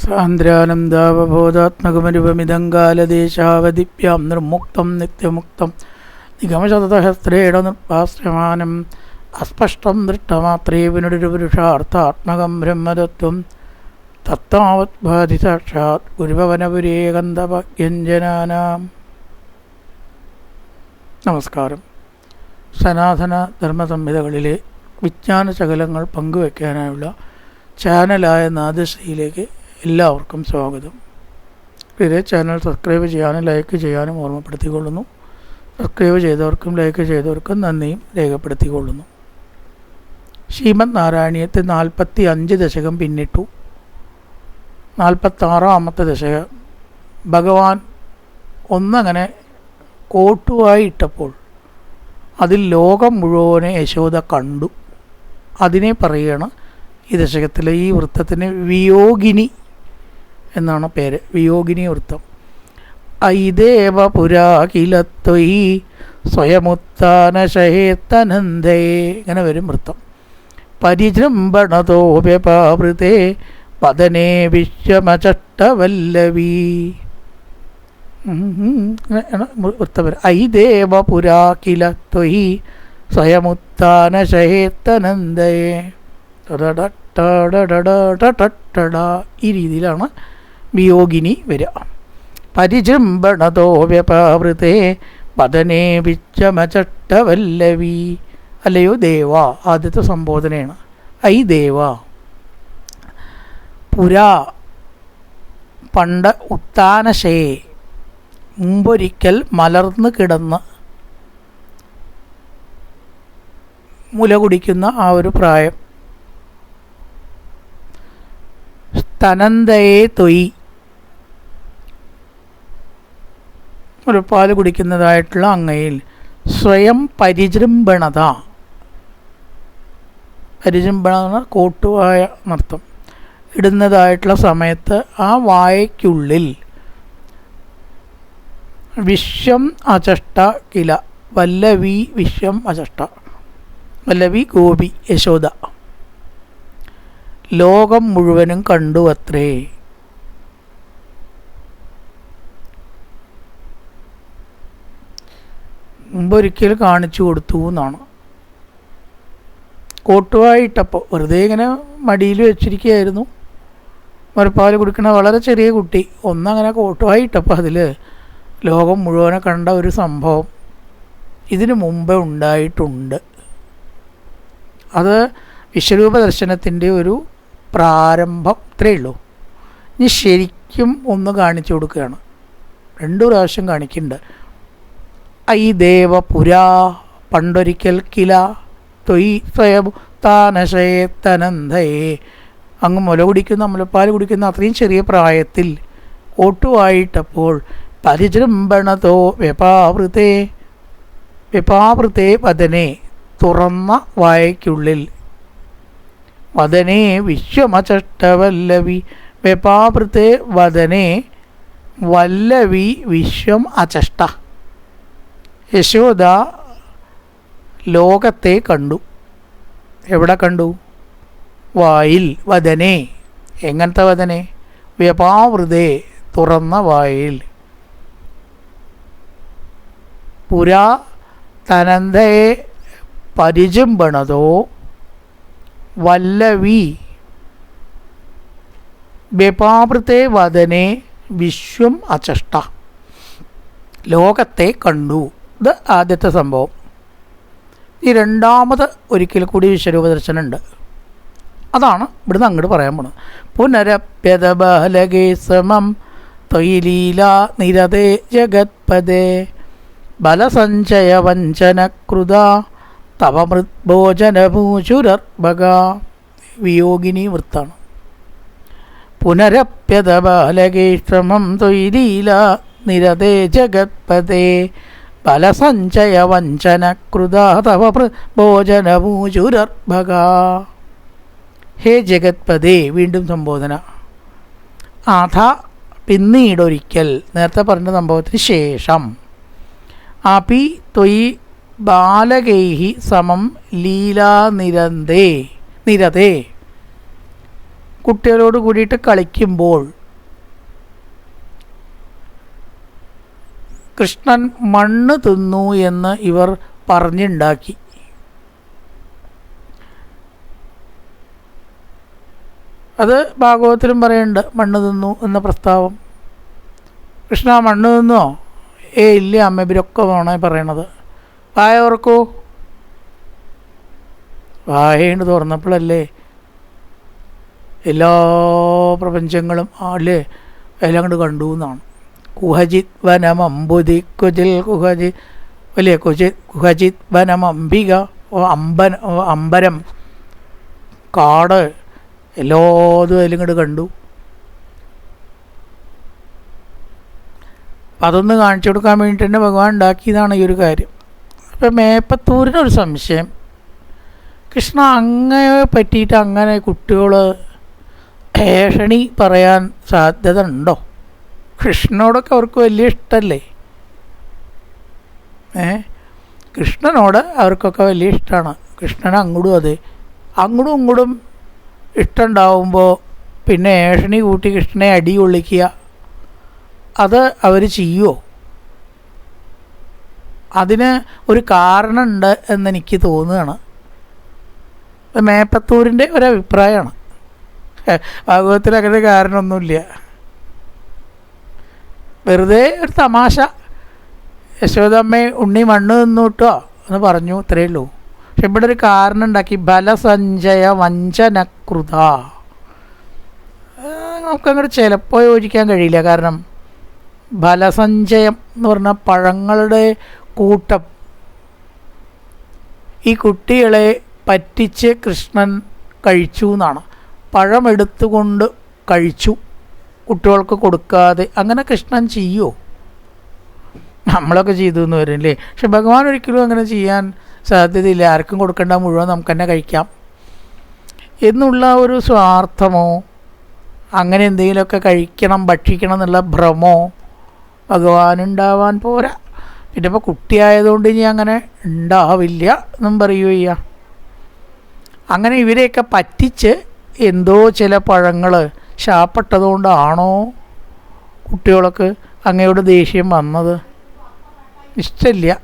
സാന്ദ്രാനന്ദാവബോധാത്മകമനുപമിതങ്കാലദേശാവദിഭ്യാം നിർമുക്തം നിത്യമുക്തം നിഗമശതസഹസ്രേണ നിർഭാസ്യമാനം അസ്പഷ്ടം ദൃഷ്ടമാത്രേ പുനരുപുരുഷാർത്ഥാത്മകം ബ്രഹ്മതത്വം തത്താവത് ഭാതി സാക്ഷാത് ഗുരുഭവനപുരേകന്ധഭ്യഞ്ജനാനാം. നമസ്കാരം. സനാതന ധർമ്മസംഹിതകളിലെ വിജ്ഞാനശകലങ്ങൾ പങ്കുവയ്ക്കാനായുള്ള ചാനലായ നാദശ്രീയിലേക്ക് എല്ലാവർക്കും സ്വാഗതം. ഇതേ ചാനൽ സബ്സ്ക്രൈബ് ചെയ്യാനും ലൈക്ക് ചെയ്യാനും ഓർമ്മപ്പെടുത്തിക്കൊള്ളുന്നു. സബ്സ്ക്രൈബ് ചെയ്തവർക്കും ലൈക്ക് ചെയ്തവർക്കും നന്ദിയും രേഖപ്പെടുത്തിക്കൊള്ളുന്നു. ശ്രീമദ് നാരായണീയത്തെ 45 ദശകം പിന്നിട്ടു. 46ാമത്തെ ദശകം ഭഗവാൻ ഒന്നങ്ങനെ കോട്ടുവായി ഇട്ടപ്പോൾ അതിൽ ലോകം മുഴുവനെ യശോദ കണ്ടു. അതിനെ പറയുകയാണ് ഈ ദശകത്തിലെ ഈ വൃത്തത്തിന് വിയോഗിനി എന്നാണ് പേര്. വിയോഗിനി വൃത്തം. ഐദേവ പുരാ കിലത്വയി സ്വയമുത്താനശേത്തനന്ദേ ഇങ്ങനെ വരും വൃത്തം. പരിജൃംഭണതോ വ്യപാവൃതേ പതനേ വിശ്വമചഷ്ടവല്ലവീ വൃത്തം വരും. ഐദേവ പുരാ കിലത്വയി സ്വയമുത്താനശേത്തനന്ദേ ഈ രീതിയിലാണ് വിയോഗിനി വരിക. പരിജൃംഭണതോ വ്യപാവൃതേ പതനേ വിശ്വമചഷ്ടവല്ലവീ. അല്ലയോ ദേവ, ആദ്യത്തെ സംബോധനയാണ്. ഐ ദേവ, പുരാ പണ്ട്, ഉത്താനശയെ മുമ്പൊരിക്കൽ മലർന്നു കിടന്ന് മുല കുടിക്കുന്ന ആ ഒരു പ്രായം. സ്തനന്തയെ തൊയ്, ഒരു പാല് കുടിക്കുന്നതായിട്ടുള്ള അങ്ങയിൽ സ്വയം പരിജൃംഭണത. പരിജൃംഭണ കോട്ടുവായ നൃത്തം ഇടുന്നതായിട്ടുള്ള സമയത്ത് ആ വായയ്ക്കുള്ളിൽ വിശ്വം അചഷ്ട കില വല്ലവി. വിശ്വം അചഷ്ട വല്ലവി ഗോപി യശോദ ലോകം മുഴുവനും കണ്ടു അത്രേ. മുമ്പൊരിക്കൽ കാണിച്ചു കൊടുത്തു എന്നാണ്. കോട്ടുവായിട്ടപ്പോൾ വെറുതെ ഇങ്ങനെ മടിയിൽ വെച്ചിരിക്കുകയായിരുന്നു. മുലപ്പാൽ കുടിക്കണ വളരെ ചെറിയ കുട്ടി ഒന്നങ്ങനെ കോട്ടുവായിട്ടപ്പോൾ അതിൽ ലോകം മുഴുവനെ കണ്ട ഒരു സംഭവം ഇതിനു മുമ്പേ ഉണ്ടായിട്ടുണ്ട്. അത് വിശ്വരൂപ ദർശനത്തിൻ്റെ ഒരു പ്രാരംഭം. ഇത്രയേ ഉള്ളൂ. ഇനി ശരിക്കും ഒന്ന് കാണിച്ചു കൊടുക്കുകയാണ്. 2 പ്രാവശ്യം കാണിക്കുന്നുണ്ട്. ഐ ദേവ പുരാ പണ്ടൊരിക്കൽ കില തൊയ് സ്വയം താനശയത്തനന്ദയെ. അങ്ങ് മുല കുടിക്കുന്ന, മുലപ്പാൽ കുടിക്കുന്ന അത്രയും ചെറിയ പ്രായത്തിൽ ഓട്ടുവായിട്ടപ്പോൾ പരിജൃംഭണതോ വ്യപാവൃതേ. വ്യപാവൃതേ വദനെ, തുറന്ന വായയ്ക്കുള്ളിൽ. വദനെ വിശ്വമചഷ്ടവല്ലവി. വ്യപാവൃതേ വദനെ വല്ലവി വിശ്വം അചഷ്ട. യശോദ ലോകത്തെ കണ്ടു. എവിടെ കണ്ടു? വായിൽ. വദനെ, എങ്ങനത്തെ വദനെ? വ്യപാവൃതേ, തുറന്ന വായിൽ. പുരാ തനന്തയെ പരിജൃംഭണതോ വല്ലവി വ്യപാവൃതേ വദനെ വിശ്വം അചഷ്ട. ലോകത്തെ കണ്ടു. ഇത് ആദ്യത്തെ സംഭവം. ഈ രണ്ടാമത് ഒരിക്കൽ കൂടി വിശ്വരൂപദർശനമുണ്ട്. അതാണ് ഇവിടുന്ന് അങ്ങോട്ട് പറയാൻ പോണത്. പുനരപ്യത ബാലകേ സമം ത്വയിലീല നിരതേ ജഗത്പദേ ബലസഞ്ചയ വഞ്ചനകൃത തവ മൃദ്ഭോജനഭൂചുരർഭഗ. വിയോഗിനി വൃത്താണ്. പുനരപ്യത ബാലകേ ശ്രമം ത്വയിലീല നിരതേ ജഗത്പദേ ബലസഞ്ചയ വഞ്ചനകൃത തവ ഭോജനഭൂചുരർഭഗ. ഹേ ജഗത്പദേ, വീണ്ടും സംബോധന. അഥ പിന്നീടൊരിക്കൽ, നേരത്തെ പറഞ്ഞ സംഭവത്തിന് ശേഷം. അപി ത്വയി ബാലകൈഹി സമം ലീലാനിരന്തേ നിരതേ. കുട്ടികളോട് കൂടിയിട്ട് കളിക്കുമ്പോൾ കൃഷ്ണൻ മണ്ണ് തിന്നു എന്ന് ഇവർ പറഞ്ഞുണ്ടാക്കി. അത് ഭാഗവതത്തിലും പറയുന്നുണ്ട്, മണ്ണ് തിന്നു എന്ന പ്രസ്താവം. കൃഷ്ണ മണ്ണ് തിന്നോ? ഇല്ല അമ്മ, ഇവരൊക്കെ വേണേ പറയണത്. വായ ഓർക്കൂ. വായണ്ട് തുറന്നപ്പോഴല്ലേ എല്ലാ പ്രപഞ്ചങ്ങളും അല്ലേ എല്ലാം കണ്ട് കണ്ടു എന്നാണ്. കുഹജിത് വനമമ്പുതി കുജിൽ കുഹജിത് വലിയ കുഹജിത് വനമംബിക, അമ്പരം കാട് എല്ലാതും അതിലും കണ്ട് കണ്ടു. അതൊന്ന് കാണിച്ചു കൊടുക്കാൻ വേണ്ടിയിട്ട് തന്നെ ഭഗവാൻ ഉണ്ടാക്കിയതാണ് ഈ ഒരു കാര്യം. അപ്പം മേപ്പത്തൂരിനൊരു സംശയം, കൃഷ്ണ അങ്ങയെ പറ്റിയിട്ട് അങ്ങനെ കുട്ടികൾ ഏഷണി പറയാൻ സാധ്യത ഉണ്ടോ? കൃഷ്ണനോടൊക്കെ അവർക്ക് വലിയ ഇഷ്ടമല്ലേ? കൃഷ്ണനോട് അവർക്കൊക്കെ വലിയ ഇഷ്ടമാണ്. കൃഷ്ണന് അങ്ങോട്ടും അതെ, അങ്ങോട്ടും ഇങ്ങോട്ടും ഇഷ്ടമുണ്ടാവുമ്പോൾ പിന്നെ ഏഷണി കൂട്ടി കൃഷ്ണനെ അടി കൊള്ളിക്കുക, അത് അവർ ചെയ്യുമോ? അതിന് ഒരു കാരണമുണ്ട് എന്നെനിക്ക് തോന്നുകയാണ്. മേപ്പത്തൂരിൻ്റെ ഒരഭിപ്രായമാണ്. ഭാഗവതത്തിൽ അങ്ങനെ കാരണമൊന്നുമില്ല, വെറുതെ ഒരു തമാശ. യശോദമ്മേ ഉണ്ണി മണ്ണ് തിന്നു കേട്ടോ എന്ന് പറഞ്ഞു, ഇത്രയേ ഉള്ളൂ. പക്ഷെ ഇവിടെ ഒരു കാരണം ഉണ്ടാക്കി, ബലസഞ്ചയ വഞ്ചനകൃത. നമുക്കങ്ങോട്ട് ചിലപ്പോൾ യോജിക്കാൻ കഴിയില്ല. കാരണം ബലസഞ്ചയം എന്ന് പറഞ്ഞാൽ പഴങ്ങളുടെ കൂട്ടം. ഈ കുട്ടികളെ പറ്റിച്ച് കൃഷ്ണൻ കഴിച്ചു എന്നാണ്. പഴമെടുത്തുകൊണ്ട് കഴിച്ചു, കുട്ടികൾക്ക് കൊടുക്കാതെ. അങ്ങനെ കൃഷ്ണൻ ചെയ്യുമോ? നമ്മളൊക്കെ ചെയ്തു എന്ന് വരില്ലേ. പക്ഷെ ഭഗവാൻ ഒരിക്കലും അങ്ങനെ ചെയ്യാൻ സാധ്യതയില്ല. ആർക്കും കൊടുക്കേണ്ട, മുഴുവൻ നമുക്ക് തന്നെ കഴിക്കാം എന്നുള്ള ഒരു സ്വാർത്ഥമോ അങ്ങനെ എന്തെങ്കിലുമൊക്കെ കഴിക്കണം ഭക്ഷിക്കണം എന്നുള്ള ഭ്രമോ ഭഗവാൻ ഉണ്ടാവാൻ പോരാ. പിന്നെ ഇപ്പോൾ കുട്ടിയായതുകൊണ്ട് ഇനി അങ്ങനെ ഉണ്ടാവില്ല എന്നും പറയുകയ്യ. അങ്ങനെ ഇവരെയൊക്കെ പറ്റിച്ച് എന്തോ ചില പഴങ്ങൾ ശാപ്പെട്ടതുകൊണ്ടാണോ കുട്ടികൾക്ക് അങ്ങയോട് ദേഷ്യം വന്നത്? ഇഷ്ടമില്ല.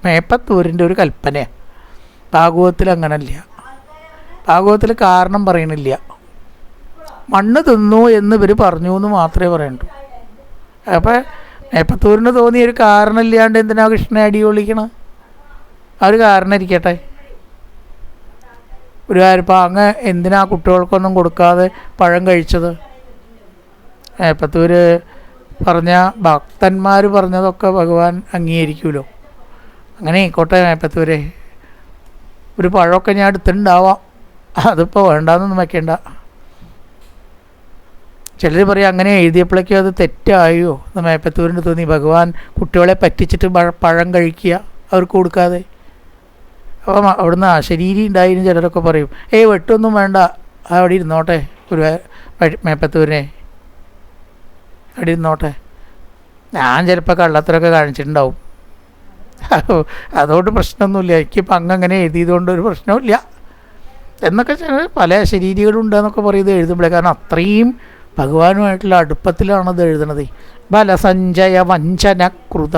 മേപ്പത്തൂരിൻ്റെ ഒരു കൽപ്പനയാണ്. ഭാഗവതത്തിൽ അങ്ങനല്ല. ഭാഗവതത്തിൽ കാരണം പറയണില്ല. മണ്ണ് തിന്നു എന്ന് ഇവർ പറഞ്ഞു എന്ന് മാത്രമേ പറയണ്ടൂ. അപ്പോൾ മേപ്പത്തൂരിന് തോന്നിയൊരു കാരണമില്ലാണ്ട് എന്തിനാ കൃഷ്ണനെ അടി കൊള്ളിക്കണം? ആ ഒരു കാരണം ഇരിക്കട്ടെ. ഒരു കാര്യം, ഇപ്പം അങ്ങ് എന്തിനാ കുട്ടികൾക്കൊന്നും കൊടുക്കാതെ പഴം കഴിച്ചത്? മേപ്പത്തൂർ പറഞ്ഞ ഭക്തന്മാർ പറഞ്ഞതൊക്കെ ഭഗവാൻ അംഗീകരിക്കുമല്ലോ. അങ്ങനെ ആയിക്കോട്ടെ മേപ്പത്തൂരെ, ഒരു പഴമൊക്കെ ഞാൻ എടുത്തിട്ടുണ്ടാവാം, അതിപ്പോൾ വേണ്ടാന്നൊന്നും വയ്ക്കേണ്ട. ചിലർ പറയും അങ്ങനെ എഴുതിയപ്പോഴേക്കും അത് തെറ്റായോ എന്ന് മേപ്പത്തൂരിന് തോന്നി. ഭഗവാൻ കുട്ടികളെ പറ്റിച്ചിട്ട് പഴം കഴിക്കുക അവർക്ക് കൊടുക്കാതെ. അപ്പം അവിടുന്ന് അശരീരി ഉണ്ടായിരുന്നു ചിലരൊക്കെ പറയും, വെട്ടൊന്നും വേണ്ട, അവിടെ ഇരുന്നോട്ടെ, ഒരു മേപ്പത്തൂരിനെ അവിടെ ഇരുന്നോട്ടെ. ഞാൻ ചിലപ്പോൾ കള്ളത്തരൊക്കെ കാണിച്ചിട്ടുണ്ടാവും, അതുകൊണ്ട് പ്രശ്നമൊന്നുമില്ല. എനിക്കിപ്പോൾ അങ്ങനെ എഴുതിയതുകൊണ്ട് ഒരു പ്രശ്നവുമില്ല എന്നൊക്കെ ചില പല അശരീരികളുണ്ടെന്നൊക്കെ പറയുന്നത് എഴുതുമ്പോഴേ. കാരണം അത്രയും ഭഗവാനുമായിട്ടുള്ള അടുപ്പത്തിലാണത് എഴുതണത്. ബലസഞ്ചയ വഞ്ചനകൃത,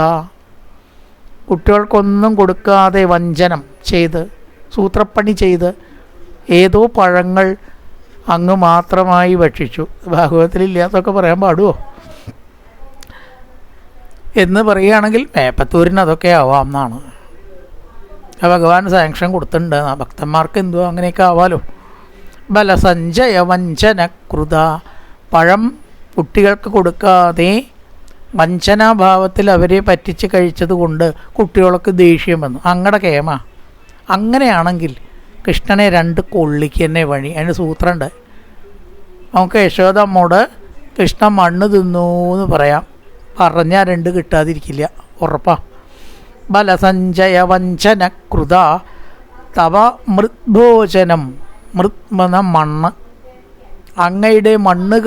കുട്ടികൾക്കൊന്നും കൊടുക്കാതെ വഞ്ചനം ചെയ്ത് സൂത്രപ്പണി ചെയ്ത് ഏതോ പഴങ്ങൾ അങ്ങ് മാത്രമായി ഭക്ഷിച്ചു. ഭാഗവതത്തിലില്ലാത്തൊക്കെ പറയാൻ പാടുമോ എന്ന് പറയുകയാണെങ്കിൽ മേപ്പത്തൂരിന് അതൊക്കെ ആവാം എന്നാണ്. ഭഗവാൻ സാങ്ഷൻ കൊടുത്തിട്ടുണ്ട്. ഭക്തന്മാർക്ക് എന്തോ അങ്ങനെയൊക്കെ ആവാലോ. ബലസഞ്ചയ വഞ്ചനകൃത, പഴം കുട്ടികൾക്ക് കൊടുക്കാതെ വഞ്ചനാഭാവത്തിൽ അവരെ പറ്റിച്ച് കഴിച്ചത് കൊണ്ട് കുട്ടികൾക്ക് ദേഷ്യം വന്നു. അങ്ങടെ കേമ. അങ്ങനെയാണെങ്കിൽ കൃഷ്ണനെ രണ്ട് കൊള്ളിക്ക് തന്നെ വഴി. അതിന് സൂത്രമുണ്ട്. നമുക്ക് യശോദമ്മോട് കൃഷ്ണൻ മണ്ണ് തിന്നു എന്ന് പറയാം, പറഞ്ഞാൽ രണ്ട് കിട്ടാതിരിക്കില്ല, ഉറപ്പാ. ബലസഞ്ചയ വഞ്ചനകൃത തവ മൃദ്ഭോജനം, മൃത് മണ്ണ്, അങ്ങയുടെ മണ്ണ്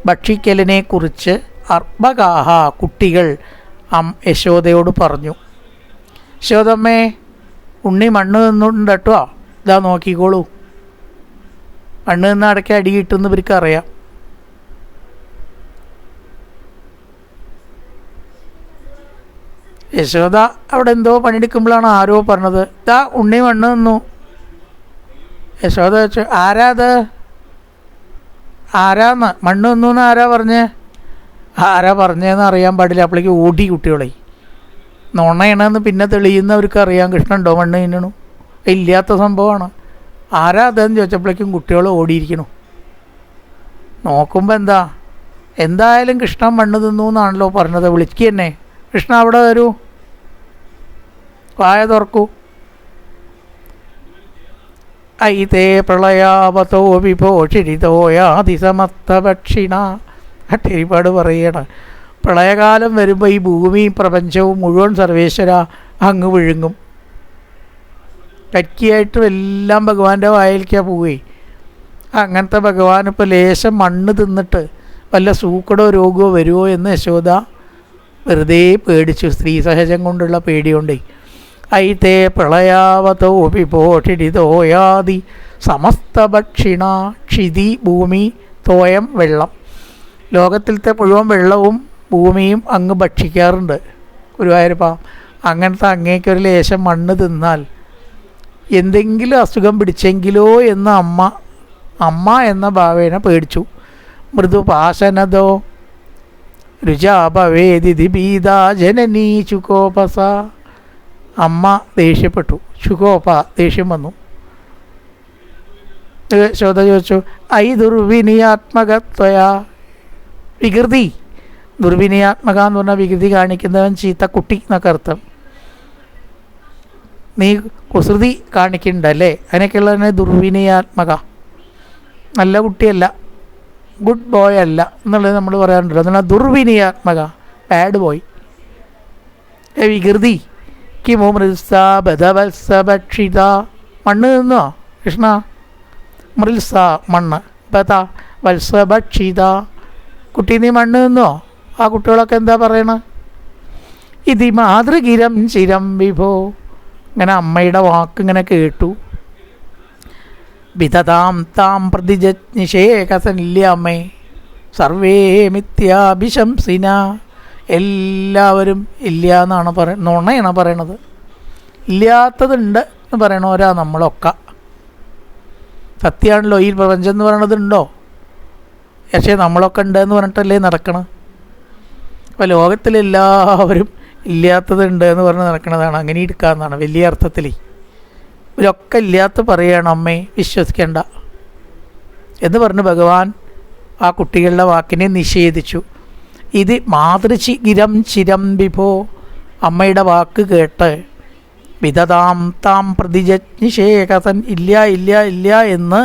ഭക്ഷിക്കലിനെ കുറിച്ച് അർഭകാഹ കുട്ടികൾ യശോദയോട് പറഞ്ഞു. യശോദമ്മേ ഉണ്ണി മണ്ണ് തിന്നുണ്ട് കേട്ടോ, ഇതാ നോക്കിക്കോളൂ. മണ്ണ് നിന്ന് അടയ്ക്ക് അടി കിട്ടുമെന്ന് ഇവർക്ക് അറിയാം. യശോദ അവിടെ എന്തോ പണിയെടുക്കുമ്പോഴാണ് ആരോ പറഞ്ഞത്, ഇതാ ഉണ്ണി മണ്ണ് നിന്നു. യശോദ വെച്ചു, ആരാ അത്? ആരാന്ന് മണ്ണ് നിന്നു എന്ന് ആരാ പറഞ്ഞേ? ആരാ പറഞ്ഞതെന്ന് അറിയാൻ പാടില്ല. അപ്പോഴേക്ക് ഓടി കുട്ടികളെ. നുണയണമെന്ന് പിന്നെ തെളിയുന്നവർക്ക് അറിയാം കൃഷ്ണൻ ഉണ്ടോ മണ്ണ് തിന്നണു, ഇല്ലാത്ത സംഭവമാണ്. ആരാ അതെന്ന് ചോദിച്ചപ്പോഴേക്കും കുട്ടികൾ ഓടിയിരിക്കണു. നോക്കുമ്പോൾ എന്തായാലും കൃഷ്ണൻ മണ്ണ് തിന്നു എന്നാണല്ലോ പറഞ്ഞത്. വിളിക്കുക തന്നെ, കൃഷ്ണ അവിടെ വരൂ, വായ തുറക്കൂ. ഐതേ പ്രളയാവതോ വിഭോഷിരിതോയാതിസമസ്തഭക്ഷിണ. അട്ടിരിപ്പാട് പറയണ, പ്രളയകാലം വരുമ്പോൾ ഈ ഭൂമിയും പ്രപഞ്ചവും മുഴുവൻ സർവേശ്വര അങ്ങ് വിഴുങ്ങും. കറ്റിയായിട്ടും എല്ലാം ഭഗവാന്റെ വായിലേക്കാണ് പോവുകയെ. അങ്ങനത്തെ ഭഗവാൻ ഇപ്പോൾ ലേശം മണ്ണ് തിന്നിട്ട് വല്ല സൂക്കടോ രോഗമോ വരുമോ എന്ന് യശോദ വെറുതെ പേടിച്ചു. സ്ത്രീ സഹജം കൊണ്ടുള്ള പേടിയുണ്ടേ. ഐതേ പ്രളയാവതോ വിഭോഷിരിതോയാതി സമസ്തഭക്ഷിണ. ക്ഷിതി ഭൂമി, തോയം വെള്ളം. ലോകത്തിലത്തെ മുഴുവൻ വെള്ളവും ഭൂമിയും അങ്ങ് ഭക്ഷിക്കാറുണ്ട് ഗുരുവായൂരപ്പ. അങ്ങനത്തെ അങ്ങേക്കൊരു ലേശം മണ്ണ് തിന്നാൽ എന്തെങ്കിലും അസുഖം പിടിച്ചെങ്കിലോ എന്ന് അമ്മ എന്ന ഭാവേന പേടിച്ചു. മൃദുപാശനതോ രുചാപവേദിതി ഭീതാ ജനനീ ചുകോപസ. അമ്മ ദേഷ്യപ്പെട്ടു. ചുകോപ ദേഷ്യം വന്നു. യശോദ ചോദിച്ചു, ഐ ദുർവിനിയാത്മകത്വയാ. വികൃതി, ദുർവിനിയാത്മക എന്ന് പറഞ്ഞാൽ വികൃതി കാണിക്കുന്നവൻ ചീത്ത കുട്ടി എന്നൊക്കെ അർത്ഥം. നീ കുസൃതി കാണിക്കണ്ടല്ലേ, അതിനൊക്കെയുള്ളതിനെ ദുർവിനയാത്മക. നല്ല കുട്ടിയല്ല, ഗുഡ് ബോയ് അല്ല എന്നുള്ളത് നമ്മൾ പറയാറുണ്ടല്ലോ. എന്നാൽ ദുർവിനയാത്മക, ബാഡ് ബോയ്. വികൃതി. കിമോ മൃത്സ ബധവത്സഭക്ഷിത. മണ്ണ് നിന്നോ കൃഷ്ണ? മൃത്സ മണ്ണ്, ബധ വത്സഭക്ഷിത. കുട്ടി നീ മണ്ണ് നിന്നോ? ആ കുട്ടികളൊക്കെ എന്താ പറയണ? ഇതി മാതൃഗിരം ചിരം വിഭോ. ഇങ്ങനെ അമ്മയുടെ വാക്ക് ഇങ്ങനെ കേട്ടു. വിധതാം താം പ്രതിജനിഷേകസനില്യമേ സർവേ മിഥ്യാഭിശംസിന. എല്ലാവരും ഇല്ല എന്നാണ് നുണയാണ് പറയണത്. ഇല്ലാത്തതുണ്ട് എന്ന് പറയണവരാ നമ്മളൊക്കെ. സത്യമാണല്ലോ ഈ പ്രപഞ്ചം എന്ന് പറയണതുണ്ടോ? പക്ഷേ നമ്മളൊക്കെ ഉണ്ട് എന്ന് പറഞ്ഞിട്ടല്ലേ നടക്കണം. അപ്പോൾ ലോകത്തിലെല്ലാവരും ഇല്ലാത്തതുണ്ട് എന്ന് പറഞ്ഞ് നടക്കണതാണ്. അങ്ങനെ എടുക്കാമെന്നാണ് വലിയ അർത്ഥത്തിൽ. ഇവരൊക്കെ ഇല്ലാത്ത പറയുകയാണ് അമ്മേ, വിശ്വസിക്കേണ്ട എന്ന് പറഞ്ഞ് ഭഗവാൻ ആ കുട്ടികളുടെ വാക്കിനെ നിഷേധിച്ചു. ഇത് മാതൃഗിരം ചിരം വിഭോ. അമ്മയുടെ വാക്ക് കേട്ട് വിധതാം താം പ്രതിജനിഷേകസൻ, ഇല്ല ഇല്ല ഇല്ല എന്ന്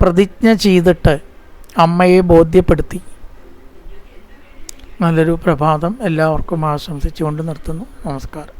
പ്രതിജ്ഞ ചെയ്തിട്ട് അമ്മയെ ബോധ്യപ്പെടുത്തി. നല്ലൊരു പ്രഭാതം എല്ലാവർക്കും ആശംസിച്ചുകൊണ്ട് നിർത്തുന്നു. നമസ്കാരം.